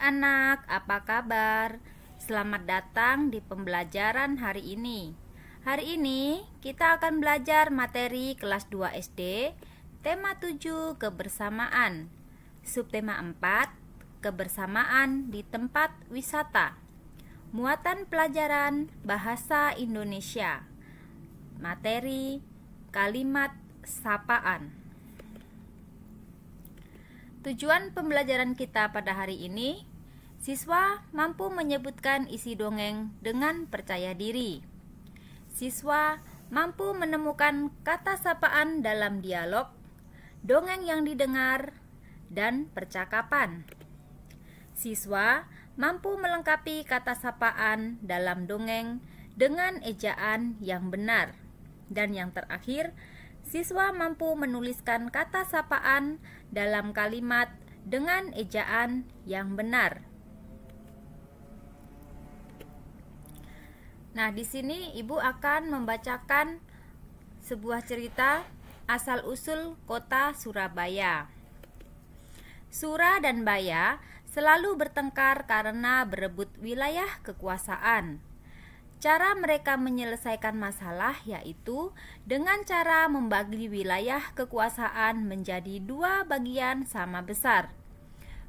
anak-anak, apa kabar? Selamat datang di pembelajaran hari ini. Hari ini kita akan belajar materi kelas 2 SD, tema 7 kebersamaan, subtema 4 kebersamaan di tempat wisata. Muatan pelajaran bahasa Indonesia. Materi kalimat sapaan. Tujuan pembelajaran kita pada hari ini, siswa mampu menyebutkan isi dongeng dengan percaya diri. Siswa mampu menemukan kata sapaan dalam dialog, dongeng yang didengar, dan percakapan. Siswa mampu melengkapi kata sapaan dalam dongeng dengan ejaan yang benar. Dan yang terakhir, siswa mampu menuliskan kata sapaan dalam kalimat dengan ejaan yang benar. Nah, di sini Ibu akan membacakan sebuah cerita asal-usul kota Surabaya. Sura dan Baya selalu bertengkar karena berebut wilayah kekuasaan. Cara mereka menyelesaikan masalah yaitu dengan cara membagi wilayah kekuasaan menjadi dua bagian sama besar.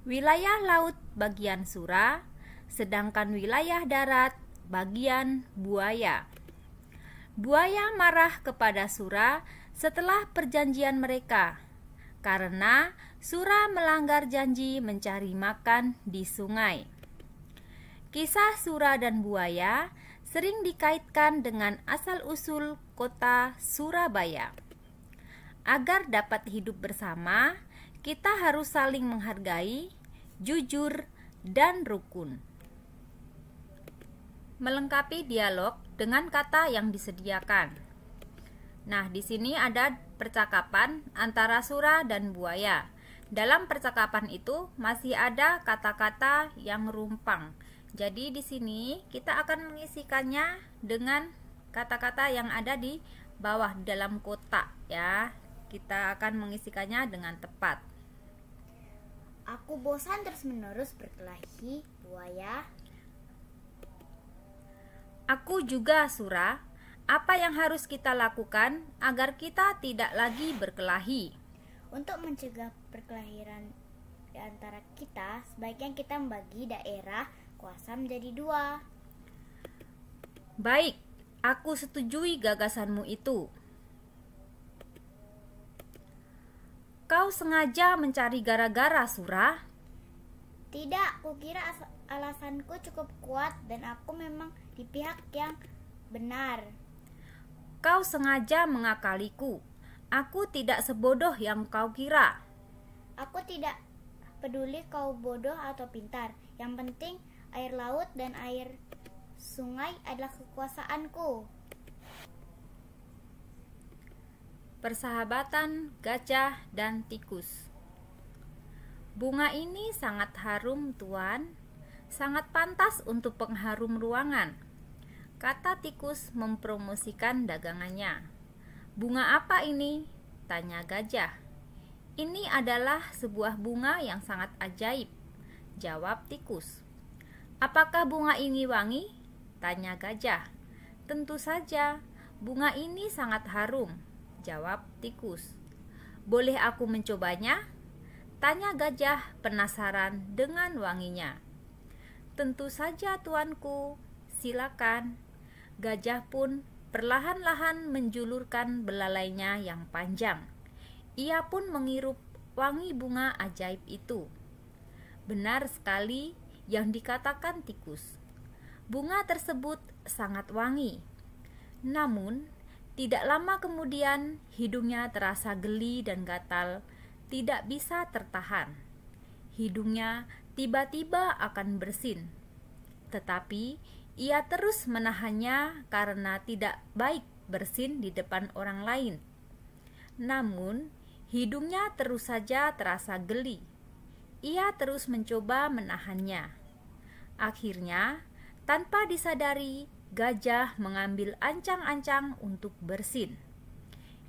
Wilayah laut bagian Sura, sedangkan wilayah darat bagian Buaya. Buaya marah kepada Sura setelah perjanjian mereka, karena Sura melanggar janji mencari makan di sungai. Kisah Sura dan Buaya sering dikaitkan dengan asal-usul kota Surabaya. Agar dapat hidup bersama, kita harus saling menghargai, jujur, dan rukun. Melengkapi dialog dengan kata yang disediakan. Nah, di sini ada percakapan antara Sura dan Buaya. Dalam percakapan itu masih ada kata-kata yang rumpang. Jadi di sini kita akan mengisikannya dengan kata-kata yang ada di bawah dalam kotak ya. Kita akan mengisikannya dengan tepat. Aku bosan terus-menerus berkelahi, Buaya. Aku juga, Sura. Apa yang harus kita lakukan agar kita tidak lagi berkelahi? Untuk mencegah perkelahian di antara kita, sebaiknya kita membagi daerah kuasa menjadi dua. Baik, aku setujui gagasanmu itu. Kau sengaja mencari gara-gara, Sura? Tidak, kukira alasanku cukup kuat dan aku memang di pihak yang benar. Kau sengaja mengakaliku. Aku tidak sebodoh yang kau kira. Aku tidak peduli kau bodoh atau pintar. Yang penting air laut dan air sungai adalah kekuasaanku. Persahabatan gajah dan tikus. Bunga ini sangat harum, Tuan. Sangat pantas untuk pengharum ruangan, kata tikus mempromosikan dagangannya. Bunga apa ini? Tanya gajah. Ini adalah sebuah bunga yang sangat ajaib, jawab tikus. Apakah bunga ini wangi? Tanya gajah. Tentu saja, bunga ini sangat harum, jawab tikus. Boleh aku mencobanya? Tanya gajah penasaran dengan wanginya. Tentu saja, tuanku, silakan. Gajah pun perlahan-lahan menjulurkan belalainya yang panjang. Ia pun menghirup wangi bunga ajaib itu. Benar sekali yang dikatakan tikus. Bunga tersebut sangat wangi. Namun, tidak lama kemudian hidungnya terasa geli dan gatal, tidak bisa tertahan. Hidungnya tiba-tiba akan bersin. Tetapi ia terus menahannya karena tidak baik bersin di depan orang lain. Namun, hidungnya terus saja terasa geli. Ia terus mencoba menahannya. Akhirnya, tanpa disadari, gajah mengambil ancang-ancang untuk bersin.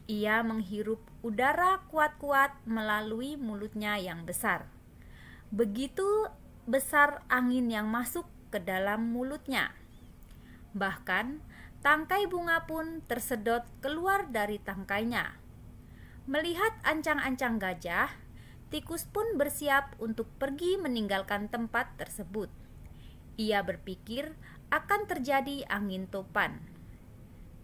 Ia menghirup udara kuat-kuat melalui mulutnya yang besar. Begitu besar angin yang masuk ke dalam mulutnya. Bahkan tangkai bunga pun tersedot keluar dari tangkainya. Melihat ancang-ancang gajah, tikus pun bersiap untuk pergi meninggalkan tempat tersebut. Ia berpikir akan terjadi angin topan.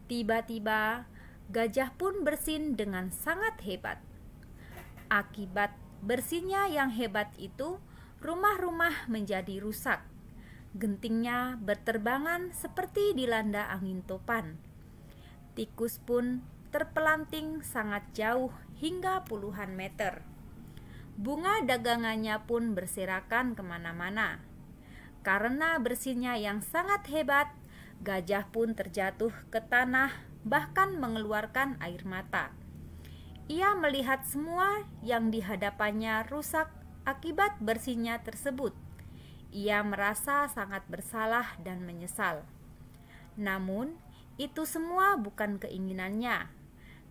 Tiba-tiba, gajah pun bersin dengan sangat hebat. Akibat bersinnya yang hebat itu, rumah-rumah menjadi rusak. Gentingnya berterbangan seperti dilanda angin topan. Tikus pun terpelanting sangat jauh hingga puluhan meter. Bunga dagangannya pun berserakan kemana-mana. Karena bersinnya yang sangat hebat, gajah pun terjatuh ke tanah, bahkan mengeluarkan air mata. Ia melihat semua yang di hadapannya rusak akibat bersinnya tersebut. Ia merasa sangat bersalah dan menyesal. Namun, itu semua bukan keinginannya.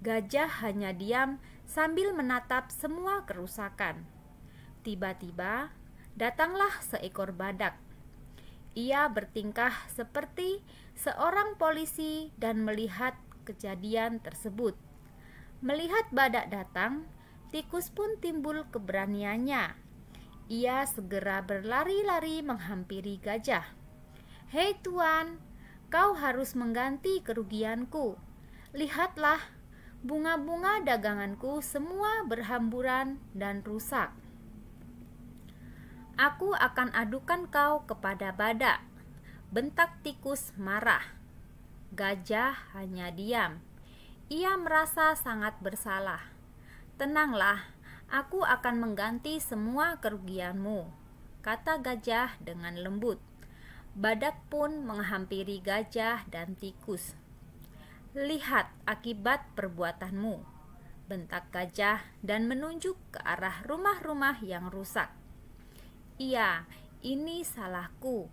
Gajah hanya diam sambil menatap semua kerusakan. Tiba-tiba, datanglah seekor badak. Ia bertingkah seperti seorang polisi dan melihat kejadian tersebut. Melihat badak datang, tikus pun timbul keberaniannya. Ia segera berlari-lari menghampiri gajah. "Hei tuan, kau harus mengganti kerugianku. Lihatlah, bunga-bunga daganganku semua berhamburan dan rusak. Aku akan adukan kau kepada badak," bentak tikus marah. Gajah hanya diam. Ia merasa sangat bersalah. "Tenanglah, aku akan mengganti semua kerugianmu," kata gajah dengan lembut. Badak pun menghampiri gajah dan tikus. "Lihat akibat perbuatanmu," bentak gajah dan menunjuk ke arah rumah-rumah yang rusak. "Iya, ini salahku,"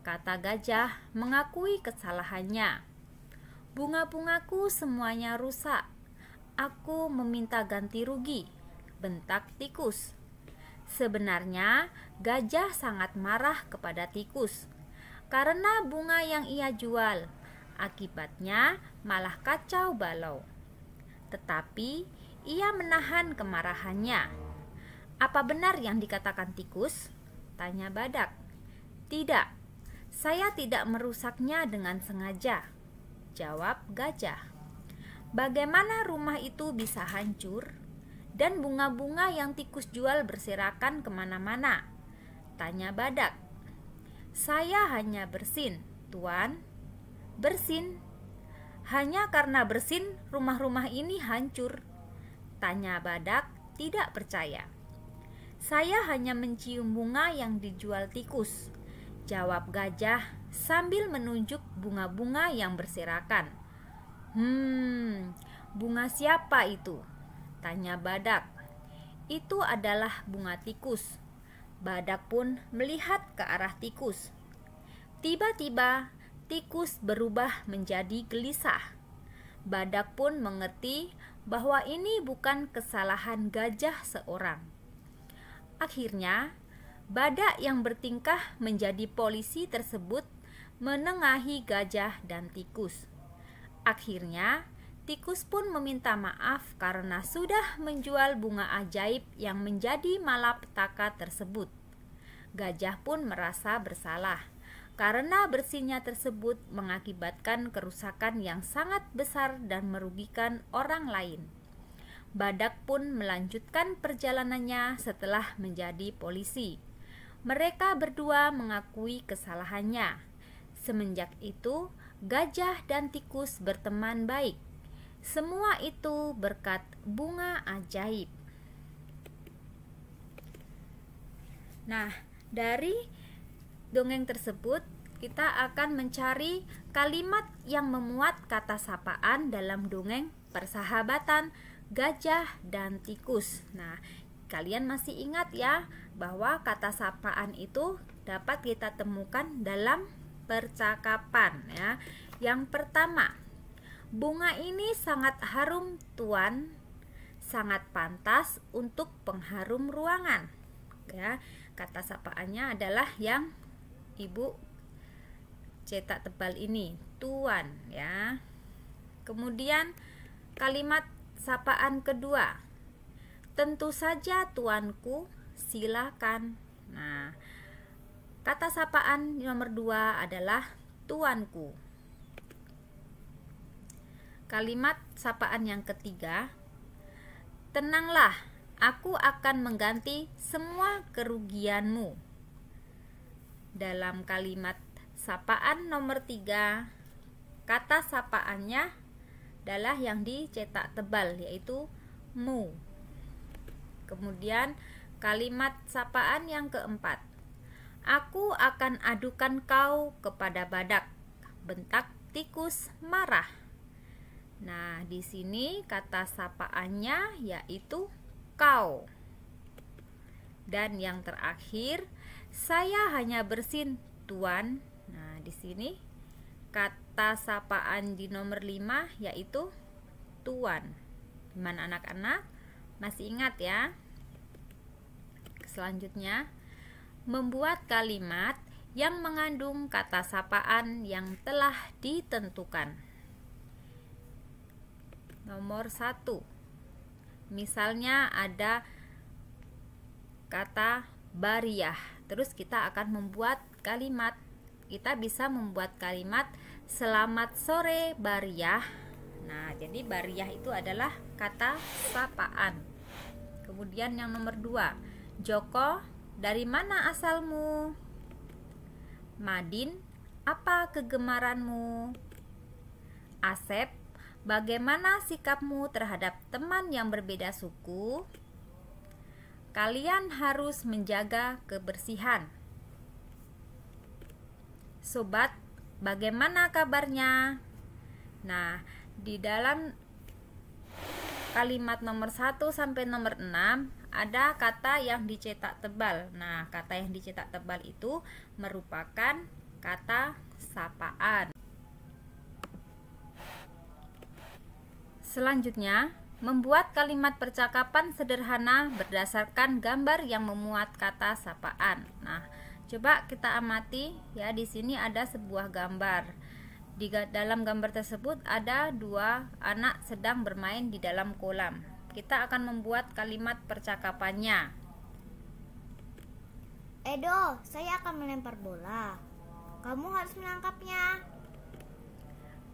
kata gajah mengakui kesalahannya. "Bunga-bungaku semuanya rusak. Aku meminta ganti rugi," bentak tikus. Sebenarnya gajah sangat marah kepada tikus karena bunga yang ia jual. Akibatnya malah kacau balau. Tetapi ia menahan kemarahannya. "Apa benar yang dikatakan tikus?" tanya badak. "Tidak, saya tidak merusaknya dengan sengaja," jawab gajah. "Bagaimana rumah itu bisa hancur dan bunga-bunga yang tikus jual berserakan kemana-mana?" tanya badak. "Saya hanya bersin, tuan." "Bersin? Hanya karena bersin rumah-rumah ini hancur?" tanya badak tidak percaya. "Saya hanya mencium bunga yang dijual tikus," jawab gajah sambil menunjuk bunga-bunga yang berserakan. Bunga siapa itu?" tanya badak. "Itu adalah bunga tikus." Badak pun melihat ke arah tikus. Tiba-tiba tikus berubah menjadi gelisah. Badak pun mengerti bahwa ini bukan kesalahan gajah seorang. Akhirnya, badak yang bertingkah menjadi polisi tersebut menengahi gajah dan tikus. Akhirnya, tikus pun meminta maaf karena sudah menjual bunga ajaib yang menjadi malapetaka tersebut. Gajah pun merasa bersalah karena bersinnya tersebut mengakibatkan kerusakan yang sangat besar dan merugikan orang lain. Badak pun melanjutkan perjalanannya setelah menjadi polisi. Mereka berdua mengakui kesalahannya. Semenjak itu, gajah dan tikus berteman baik. Semua itu berkat bunga ajaib. Nah, dari dongeng tersebut kita akan mencari kalimat yang memuat kata sapaan dalam dongeng persahabatan gajah dan tikus. Nah, kalian masih ingat ya bahwa kata sapaan itu dapat kita temukan dalam percakapan ya. Yang pertama, bunga ini sangat harum tuan, sangat pantas untuk pengharum ruangan. Ya, kata sapaannya adalah yang Ibu cetak tebal ini, tuan ya. Kemudian kalimat sapaan kedua, tentu saja tuanku, silakan. Nah, kata sapaan nomor 2 adalah tuanku. Kalimat sapaan yang ketiga, tenanglah, aku akan mengganti semua kerugianmu. Dalam kalimat sapaan nomor 3, kata sapaannya adalah yang dicetak tebal, yaitu mu. Kemudian kalimat sapaan yang keempat, aku akan adukan kau kepada badak, bentak tikus marah. Nah, di sini kata sapaannya yaitu kau. Dan yang terakhir, saya hanya bersin, tuan. Nah, di sini kata sapaan di nomor 5 yaitu tuan. Gimana anak-anak? Masih ingat ya? Selanjutnya, membuat kalimat yang mengandung kata sapaan yang telah ditentukan. Nomor 1, misalnya ada kata bariyah, terus kita akan membuat kalimat. Kita bisa membuat kalimat selamat sore bariyah. Nah, jadi bariyah itu adalah kata sapaan. Kemudian yang nomor 2, Joko, dari mana asalmu? Madin, apa kegemaranmu? Asep, bagaimana sikapmu terhadap teman yang berbeda suku? Kalian harus menjaga kebersihan. Sobat, bagaimana kabarnya? Nah, di dalam kalimat nomor 1 sampai nomor 6 ada kata yang dicetak tebal. Nah, kata yang dicetak tebal itu merupakan kata sapaan. Selanjutnya, membuat kalimat percakapan sederhana berdasarkan gambar yang memuat kata sapaan. Nah, coba kita amati ya, di sini ada sebuah gambar. Di dalam gambar tersebut ada 2 anak sedang bermain di dalam kolam. Kita akan membuat kalimat percakapannya. Edo, saya akan melempar bola. Kamu harus menangkapnya.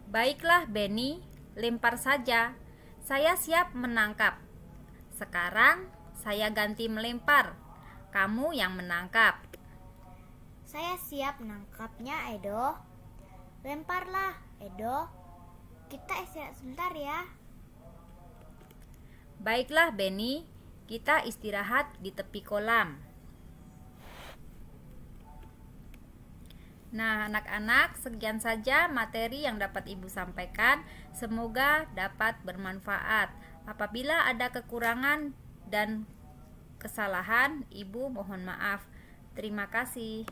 Baiklah Benny, lempar saja. Saya siap menangkap. Sekarang saya ganti melempar. Kamu yang menangkap. Saya siap menangkapnya, Edo. Lemparlah, Edo. Kita istirahat sebentar ya. Baiklah Benny, kita istirahat di tepi kolam. Nah, anak-anak, sekian saja materi yang dapat Ibu sampaikan. Semoga dapat bermanfaat. Apabila ada kekurangan dan kesalahan, Ibu mohon maaf. Terima kasih.